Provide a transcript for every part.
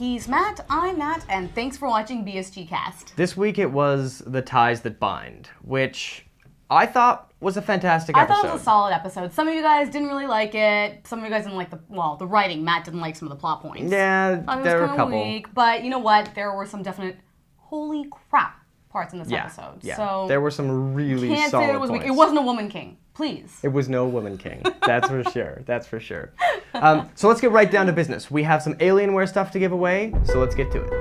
He's Matt, I'm Matt, and thanks for watching BSGcast. This week it was The Ties That Bind, which I thought was a fantastic episode. I thought it was a solid episode. Some of you guys didn't really like it. Some of you guys didn't like the writing. Matt didn't like some of the plot points. Yeah, there were a couple. Weak, but you know what? There were some definite holy crap parts in this episode. Yeah, so there were some really can't solid say it was points. weak. It wasn't a woman king. Please. It was no woman king. That's for sure. That's for sure. So let's get right down to business. We have some Alienware stuff to give away, so let's get to it.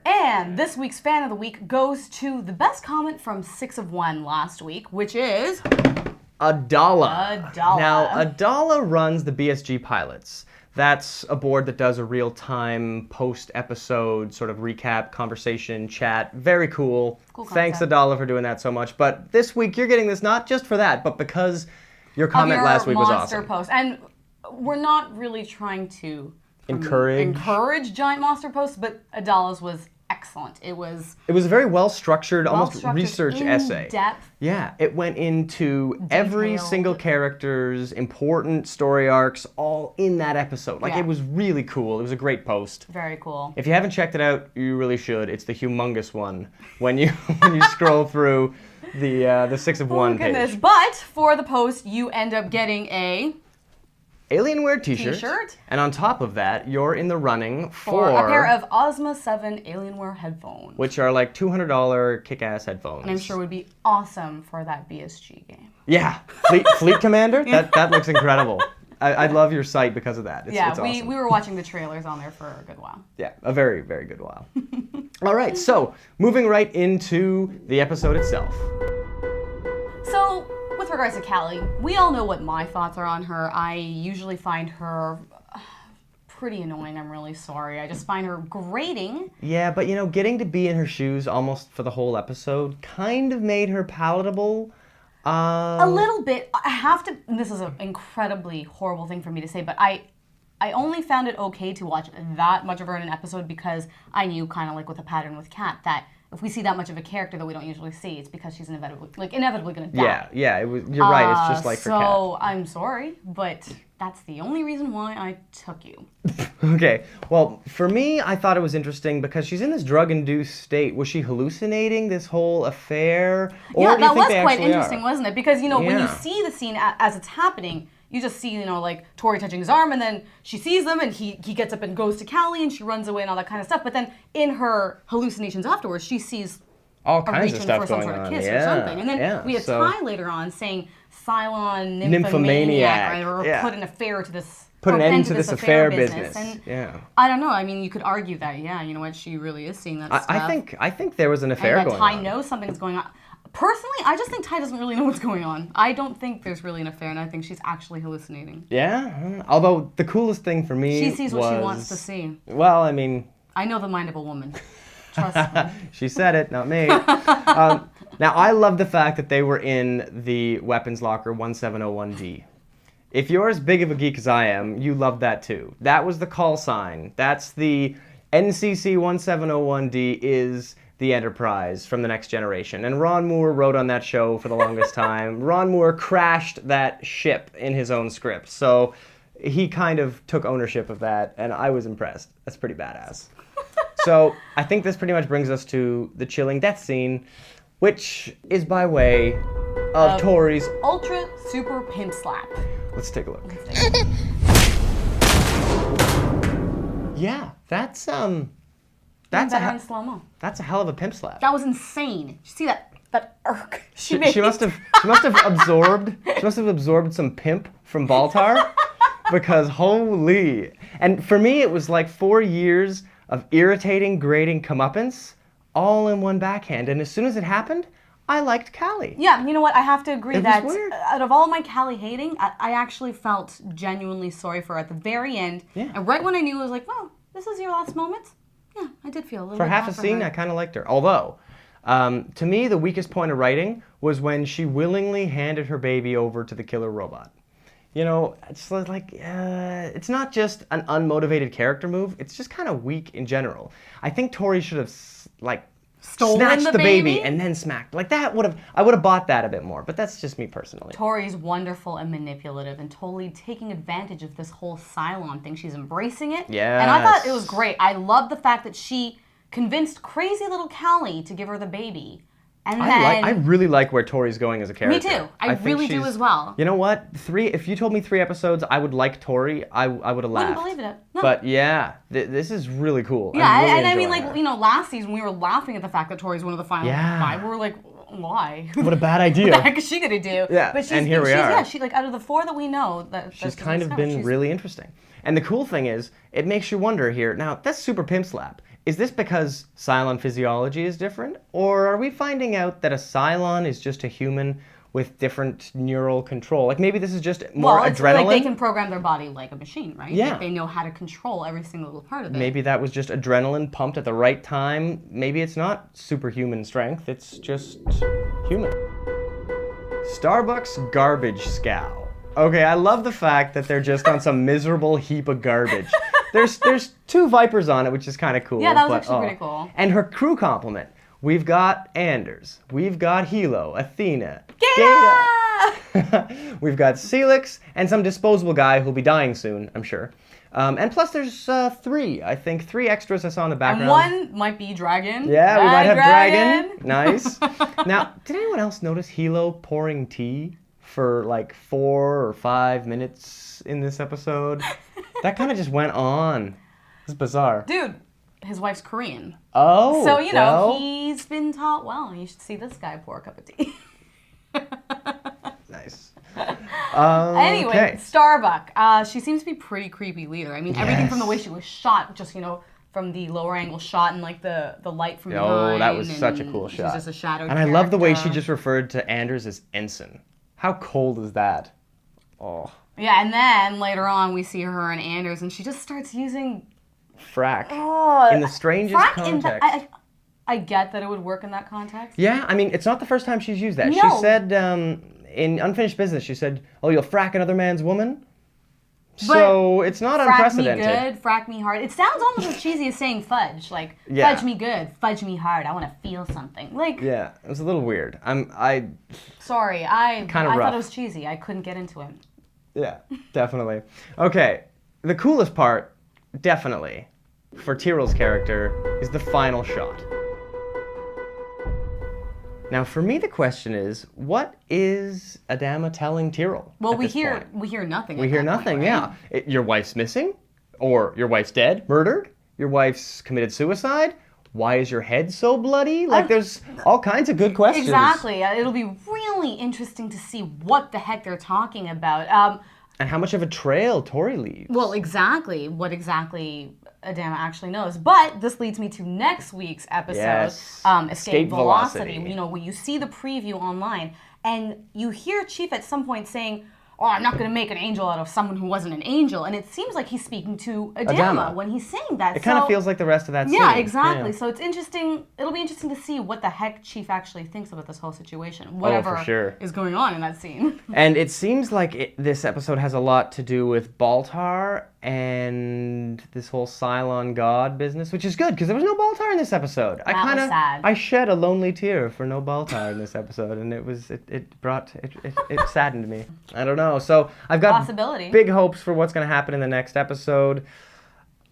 And this week's Fan of the Week goes to the best comment from 6 of 1 last week, which is... Adala. Adala. Now, Adala runs the BSG pilots. That's a board that does a real-time post-episode sort of recap, conversation, chat. Very cool. Thanks, Adala, for doing that so much. But this week, you're getting this not just for that, but because your comment last week was awesome. Post. And we're not really trying to encourage giant monster posts, but Adala's was excellent. It was a very well-structured, almost research essay. Depth. Yeah, it went into every single character's important story arcs all in that episode. Like, it was really cool. It was a great post. Very cool. If you haven't checked it out, you really should. It's the humongous one when you scroll through the 6 of 1 page. But for the post, you end up getting a Alienware t-shirt. And on top of that, you're in the running for a pair of Ozma 7 Alienware headphones. Which are like $200 kick-ass headphones. And I'm sure would be awesome for that BSG game. Yeah. Fleet Commander? That looks incredible. I love your site because of that. It's awesome. We were watching the trailers on there for a good while. Yeah, a very, very good while. All right, so moving right into the episode itself. So, with regards to Callie, we all know what my thoughts are on her. I usually find her pretty annoying. I'm really sorry. I just find her grating. Yeah, but getting to be in her shoes almost for the whole episode kind of made her palatable. A little bit. I have to, and this is an incredibly horrible thing for me to say, but I only found it okay to watch that much of her in an episode because I knew, kind of like with a pattern with Kat, that if we see that much of a character that we don't usually see, it's because she's inevitably going to die. Yeah, you're right. It's just like for Kat. So I'm sorry, but that's the only reason why I took you. Okay. Well, for me, I thought it was interesting because she's in this drug-induced state. Was she hallucinating this whole affair? Or Yeah, do you that think was they quite actually interesting, wasn't it? Because, when you see the scene as it's happening, you just see, like, Tori touching his arm, and then she sees them, and he gets up and goes to Callie, and she runs away and all that kind of stuff. But then in her hallucinations afterwards, she sees all kinds of stuff for some going sort of on. kiss or something. And then we have Ty later on saying Cylon nymphomaniac, or put an affair to this... Put an end to this affair business. And yeah. I don't know. I mean, you could argue that, you know what, she really is seeing that stuff. I think there was an affair going on. Ty knows something's going on. Personally, I just think Ty doesn't really know what's going on. I don't think there's really an affair, and I think she's actually hallucinating. Yeah? Although, the coolest thing for me She sees what she wants to see. Well, I mean... I know the mind of a woman. Trust me. She said it, not me. Now, I love the fact that they were in the weapons locker 1701D. If you're as big of a geek as I am, you love that too. That was the call sign. That's the NCC 1701D is the Enterprise from the Next Generation. And Ron Moore wrote on that show for the longest time. Ron Moore crashed that ship in his own script. So he kind of took ownership of that, and I was impressed. That's pretty badass. So I think this pretty much brings us to the chilling death scene, which is by way of Tori's Ultra Super Pimp-Slap. Let's take a look. Yeah, that's in slow-mo. That's a hell of a pimp slap. That was insane. Did you see that irk she must have absorbed some pimp from Baltar because holy. And for me it was like 4 years of irritating, grating comeuppance all in one backhand, and as soon as it happened, I liked Callie. Yeah, you know what? I have to agree that weird. Out of all my Callie hating, I actually felt genuinely sorry for her at the very end. Yeah. And right when I knew, I was like, well, this is your last moment. Yeah, I did feel a little bit For half a scene, I kind of liked her. Although, to me, the weakest point of writing was when she willingly handed her baby over to the killer robot. It's like, it's not just an unmotivated character move. It's just kind of weak in general. I think Tori should have, snatched the baby and then smacked. Like I would have bought that a bit more, but that's just me personally. Tori's wonderful and manipulative and totally taking advantage of this whole Cylon thing. She's embracing it. Yeah. And I thought it was great. I love the fact that she convinced crazy little Callie to give her the baby. And then I really like where Tori's going as a character. Me too. I really do as well. You know what? If you told me 3 episodes, I would like Tori, I would have laughed. Wouldn't believe it. No. But yeah, this is really cool. Yeah, really and I mean, enjoying her. last season we were laughing at the fact that Tori's one of the final 5. We were like, why? What a bad idea. What the heck is she gonna do? Yeah, but and here we are. Yeah, she out of the 4 that we know, she's kind of been really interesting. And the cool thing is, it makes you wonder here. Now, that's Super Pimp-Slap. Is this because Cylon physiology is different? Or are we finding out that a Cylon is just a human with different neural control? Like maybe this is just more adrenaline? Like they can program their body like a machine, right? Yeah. Like they know how to control every single little part of it. Maybe that was just adrenaline pumped at the right time. Maybe it's not superhuman strength, it's just human. Starbucks garbage scow. Okay, I love the fact that they're just on some miserable heap of garbage. There's 2 Vipers on it, which is kind of cool. Yeah, that was actually pretty cool. And her crew complement. We've got Anders. We've got Hilo, Athena, Gata! We've got Celix, and some disposable guy who'll be dying soon, I'm sure. And plus there's 3, I think. 3 extras I saw in the background. And 1 might be Dragon. Yeah, we might have Dragon. Nice. Now, did anyone else notice Hilo pouring tea for like 4 or 5 minutes in this episode? That kind of just went on. It's bizarre. Dude, his wife's Korean. Oh, so, he's been taught well. You should see this guy pour a cup of tea. Nice. Anyway, okay. Starbuck. She seems to be pretty creepy leader. I mean, everything from the way she was shot, just, from the lower angle shot and like the light from behind. Oh, that was such a cool shot. She's just a shadow And I love the way she just referred to Anders as ensign. How cold is that? Oh. Yeah, and then later on we see her and Anders, and she just starts using frack in the strangest context. I get that it would work in that context. Yeah, I mean, it's not the first time she's used that. No. She said in Unfinished Business, she said, "Oh, you'll frack another man's woman." So it's not unprecedented. Frack me good, frack me hard. It sounds almost as cheesy as saying fudge. Like, fudge me good, fudge me hard. I want to feel something. Like, yeah, it was a little weird. Sorry, I rough. thought it was cheesy. I couldn't get into it. Yeah, definitely. Okay, the coolest part, definitely, for Tyril's character, is the final shot. Now, for me, the question is, what is Adama telling Tyril? Well, we hear nothing. We hear nothing. Point, right? Yeah. Your wife's missing, or your wife's dead, murdered. Your wife's committed suicide. Why is your head so bloody? Like, there's all kinds of good questions. Exactly. It'll be really interesting to see what the heck they're talking about. And how much of a trail Tori leaves. Well, exactly. What exactly Adama actually knows. But this leads me to next week's episode, yes. Escape Velocity. When you see the preview online, and you hear Chief at some point saying, "Oh, I'm not going to make an angel out of someone who wasn't an angel." And it seems like he's speaking to Adama when he's saying that. It kind of feels like the rest of that scene. Yeah, exactly. Yeah. So it's interesting. It'll be interesting to see what the heck Chief actually thinks about this whole situation. Whatever is going on in that scene. And it seems like this episode has a lot to do with Baltar and this whole Cylon God business, which is good because there was no Baltar in this episode. I shed a lonely tear for no Baltar in this episode, and it saddened me. I don't know. So I've got big hopes for what's going to happen in the next episode.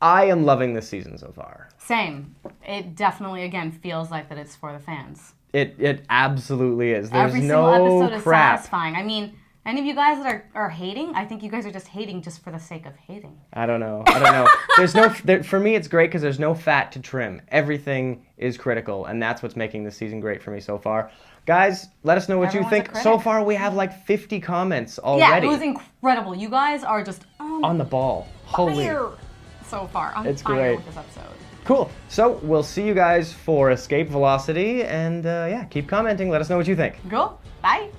I am loving this season so far. Same. It definitely, again, feels like that it's for the fans. It absolutely is. There's Every single episode is satisfying. I mean, any of you guys that are hating, I think you guys are just hating just for the sake of hating. I don't know. For me, it's great because there's no fat to trim. Everything is critical, and that's what's making this season great for me so far. Guys, let us know what you think. So far, we have like 50 comments already. Yeah, it was incredible. You guys are just on the ball. Holy. So far. It's great. With this episode. Cool. So we'll see you guys for Escape Velocity, and keep commenting. Let us know what you think. Cool. Bye.